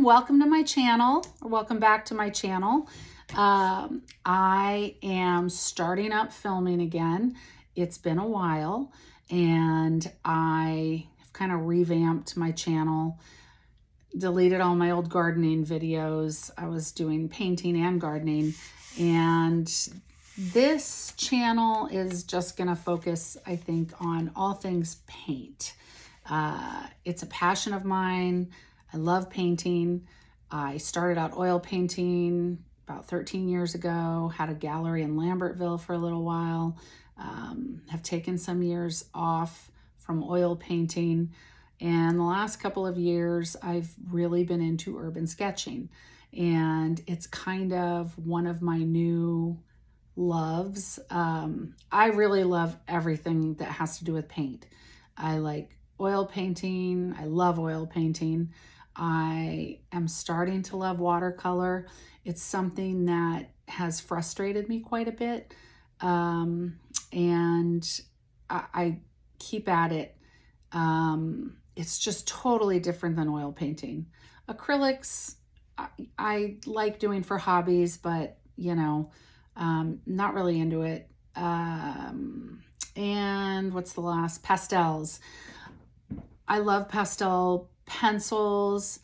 everyone, welcome to my channel, or welcome back to my channel. I am starting up filming again. It's been a while and I have kind of revamped my channel, deleted all my old gardening videos. I was doing painting and gardening, and this channel is just gonna focus, I think, on all things paint. It's a passion of mine. I love painting. I started out oil painting about 13 years ago, had a gallery in Lambertville for a little while, have taken some years off from oil painting. And the last couple of years, I've really been into urban sketching. And it's kind of one of my new loves. I really love everything that has to do with paint. I like oil painting. I love oil painting. I am starting to love watercolor. It's something that has frustrated me quite a bit. And I keep at it. It's just totally different than oil painting. Acrylics, I like doing for hobbies, but you know, not really into it. And what's the last? Pastels. I love pastel pencils.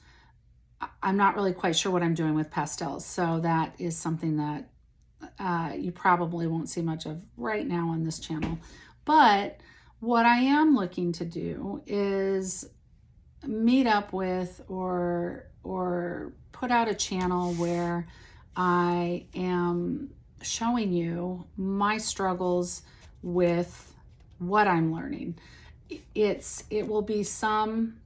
I'm not really quite sure what I'm doing with pastels, so that is something that you probably won't see much of right now on this channel. But what I am looking to do is meet up with or put out a channel where I am showing you my struggles with what I'm learning. It will be some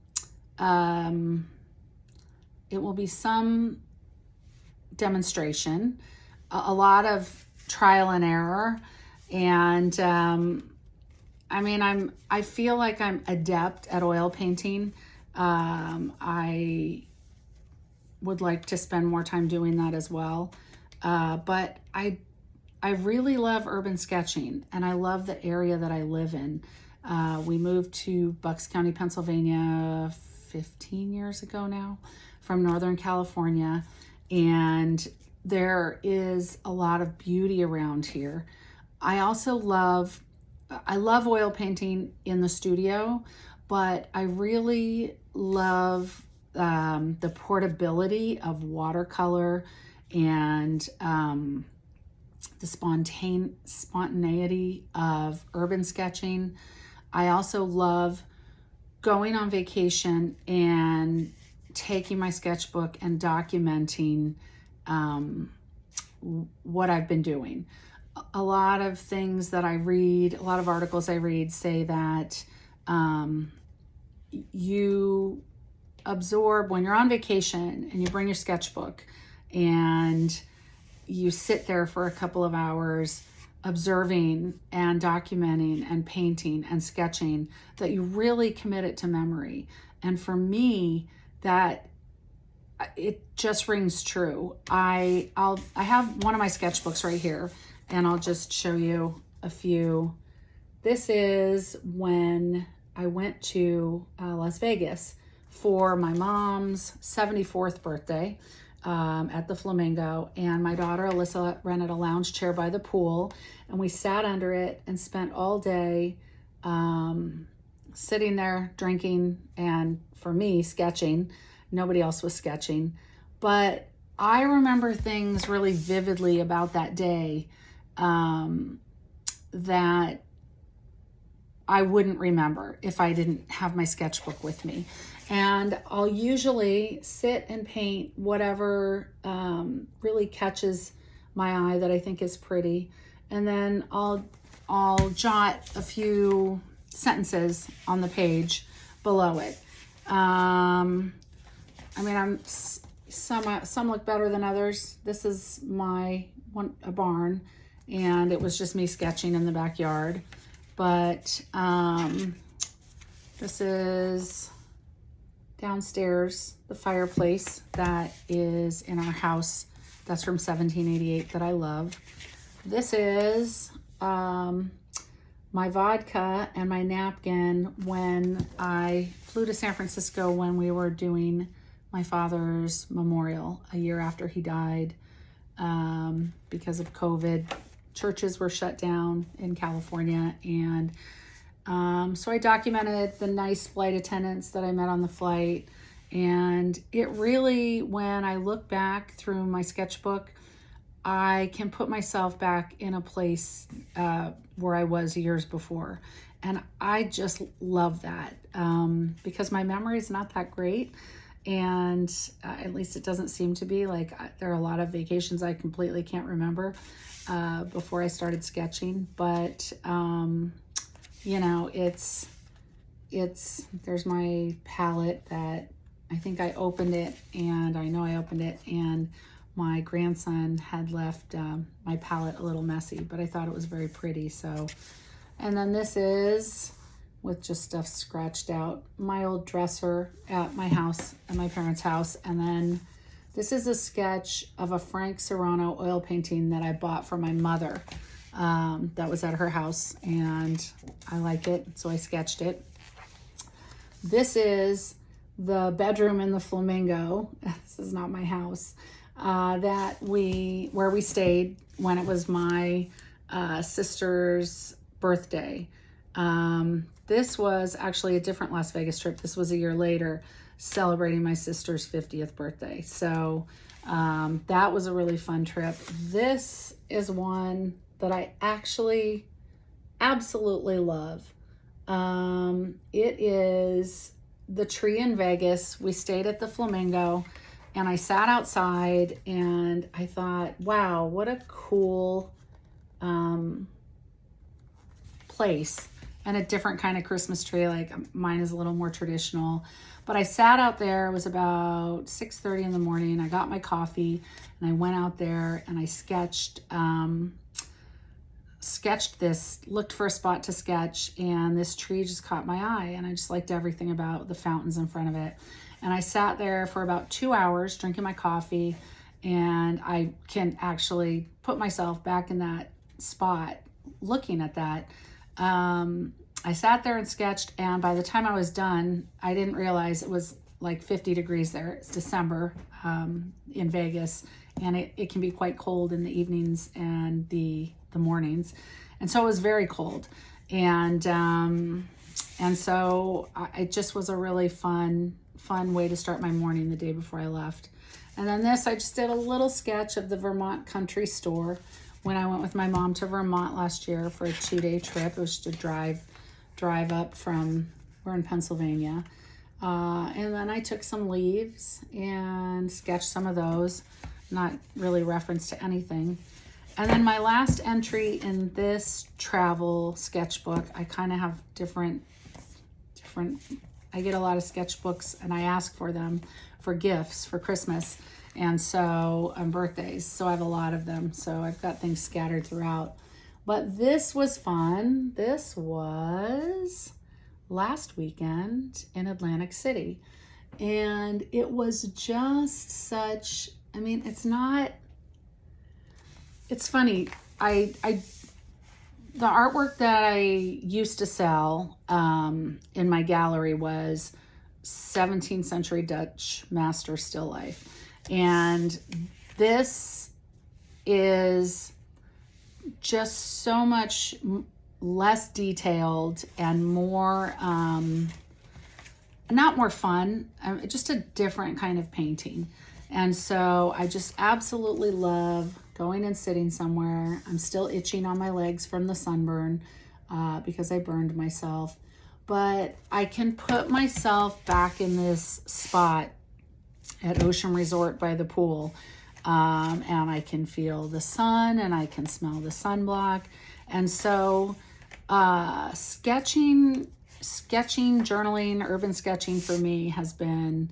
demonstration, a lot of trial and error, and I feel like I'm adept at oil painting. I would like to spend more time doing that as well, but I really love urban sketching, and I love the area that I live in. We moved to Bucks County, Pennsylvania 15 years ago now from Northern California, and there is a lot of beauty around here. I love oil painting in the studio, but I really love the portability of watercolor and the spontaneity of urban sketching. I also love going on vacation and taking my sketchbook and documenting what I've been doing. A lot of things that I read, a lot of articles I read say that you absorb when you're on vacation and you bring your sketchbook and you sit there for a couple of hours observing and documenting and painting and sketching, that you really commit it to memory. And for me, that it just rings true. I have one of my sketchbooks right here, and I'll just show you a few. This is when I went to Las Vegas for my mom's 74th birthday at the Flamingo, and my daughter Alyssa rented a lounge chair by the pool, and we sat under it and spent all day sitting there drinking, and for me, sketching. Nobody else was sketching, but I remember things really vividly about that day that I wouldn't remember if I didn't have my sketchbook with me. And I'll usually sit and paint whatever really catches my eye that I think is pretty. And then I'll jot a few sentences on the page below it. Some look better than others. This is a barn, and it was just me sketching in the backyard. But this is downstairs, the fireplace that is in our house. That's from 1788 that I love. This is my vodka and my napkin when I flew to San Francisco when we were doing my father's memorial a year after he died because of COVID. Churches were shut down in California, and so I documented the nice flight attendants that I met on the flight. And it really, when I look back through my sketchbook, I can put myself back in a place where I was years before. And I just love that because my memory is not that great. And at least it doesn't seem to be. Like, there are a lot of vacations I completely can't remember before I started sketching. But, you know, there's my palette that I think I opened it, and I know I opened it, and my grandson had left my palette a little messy, but I thought it was very pretty. So, and then this is, with just stuff scratched out, my old dresser at my house, at my parents' house. And then this is a sketch of a Frank Serrano oil painting that I bought for my mother. That was at her house, and I like it, so I sketched it. This is the bedroom in the Flamingo. This is not my house. Where we stayed when it was my sister's birthday. This was actually a different Las Vegas trip. This was a year later, celebrating my sister's 50th birthday. So that was a really fun trip. This is one that I actually absolutely love. It is the tree in Vegas. We stayed at the Flamingo, and I sat outside and I thought, wow, what a cool place, and a different kind of Christmas tree. Like, mine is a little more traditional. But I sat out there. It was about 6:30 in the morning. I got my coffee and I went out there and I sketched this, looked for a spot to sketch, and this tree just caught my eye, and I just liked everything about the fountains in front of it. And I sat there for about 2 hours drinking my coffee, and I can actually put myself back in that spot looking at that. I sat there and sketched, and by the time I was done, I didn't realize it was like 50 degrees there. It's December in Vegas, and it can be quite cold in the evenings and the mornings. And so it was very cold. And so it just was a really fun way to start my morning the day before I left. And then this, I just did a little sketch of the Vermont country store when I went with my mom to Vermont last year for a 2-day trip. It was just a drive up from, we're in Pennsylvania. And then I took some leaves and sketched some of those, not really reference to anything. And then my last entry in this travel sketchbook, I kind of have different, I get a lot of sketchbooks and I ask for them for gifts for Christmas and so on birthdays. So I have a lot of them. So I've got things scattered throughout. But this was fun. This was last weekend in Atlantic City. And it was just such, I mean, it's funny. The artwork that I used to sell in my gallery was 17th century Dutch master still life. And this is just so much less detailed and more, not more fun, just a different kind of painting. And so I just absolutely love going and sitting somewhere. I'm still itching on my legs from the sunburn because I burned myself. But I can put myself back in this spot at Ocean Resort by the pool. And I can feel the sun and I can smell the sunblock. And so sketching, journaling, urban sketching for me has been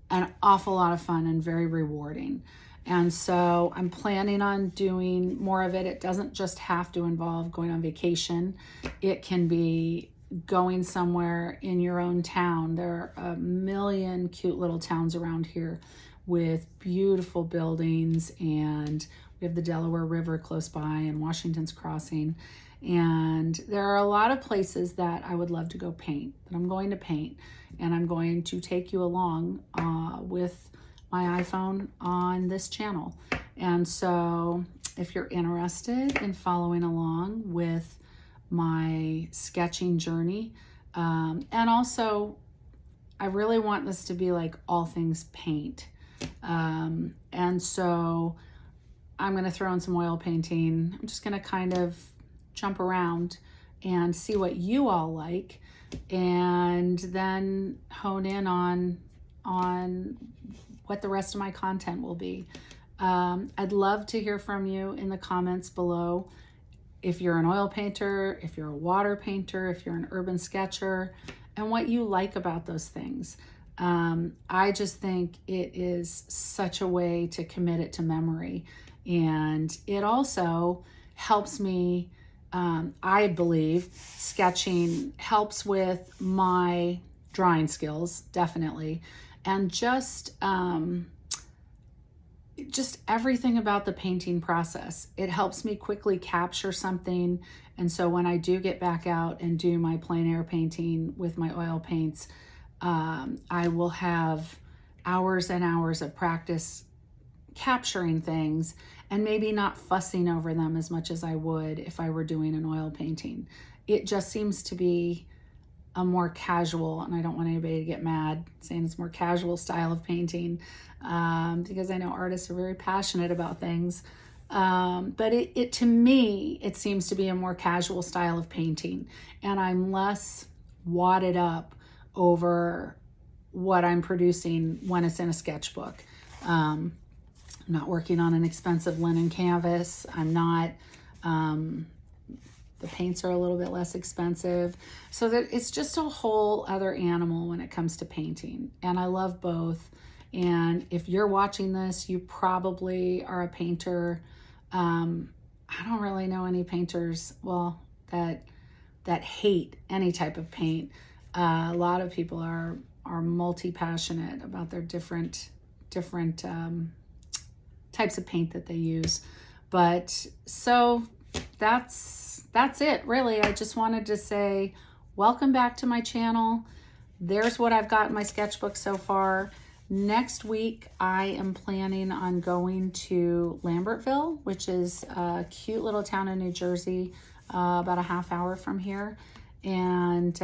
an awful lot of fun and very rewarding. And so I'm planning on doing more of it. It doesn't just have to involve going on vacation. It can be going somewhere in your own town. There are a million cute little towns around here with beautiful buildings, and we have the Delaware River close by and Washington's Crossing. And there are a lot of places that I would love to go paint, that I'm going to paint, and I'm going to take you along with my iPhone on this channel. And so if you're interested in following along with my sketching journey, and also I really want this to be like all things paint. And so I'm going to throw in some oil painting. I'm just going to kind of jump around and see what you all like, and then hone in on what the rest of my content will be. I'd love to hear from you in the comments below. If you're an oil painter, if you're a water painter, if you're an urban sketcher, and what you like about those things. I just think it is such a way to commit it to memory. And it also helps me, I believe sketching helps with my drawing skills, definitely. And just everything about the painting process. It helps me quickly capture something. And so when I do get back out and do my plein air painting with my oil paints, I will have hours and hours of practice capturing things and maybe not fussing over them as much as I would if I were doing an oil painting. It just seems to be a more casual, and I don't want anybody to get mad saying it's more casual style of painting, because I know artists are very passionate about things. But it to me, it seems to be a more casual style of painting, and I'm less wadded up over what I'm producing when it's in a sketchbook. I'm not working on an expensive linen canvas. I'm not, the paints are a little bit less expensive. So that it's just a whole other animal when it comes to painting. And I love both. And if you're watching this, you probably are a painter. I don't really know any painters, well, that hate any type of paint. A lot of people are multi-passionate about their different types of paint that they use. But so that's it, really. I just wanted to say welcome back to my channel. There's what I've got in my sketchbook so far. Next week, I am planning on going to Lambertville, which is a cute little town in New Jersey, about a half hour from here, and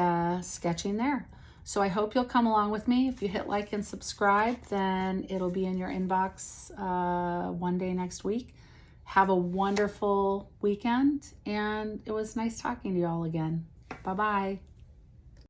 sketching there. So I hope you'll come along with me. If you hit like and subscribe, then it'll be in your inbox one day next week. Have a wonderful weekend, and it was nice talking to you all again. Bye-bye.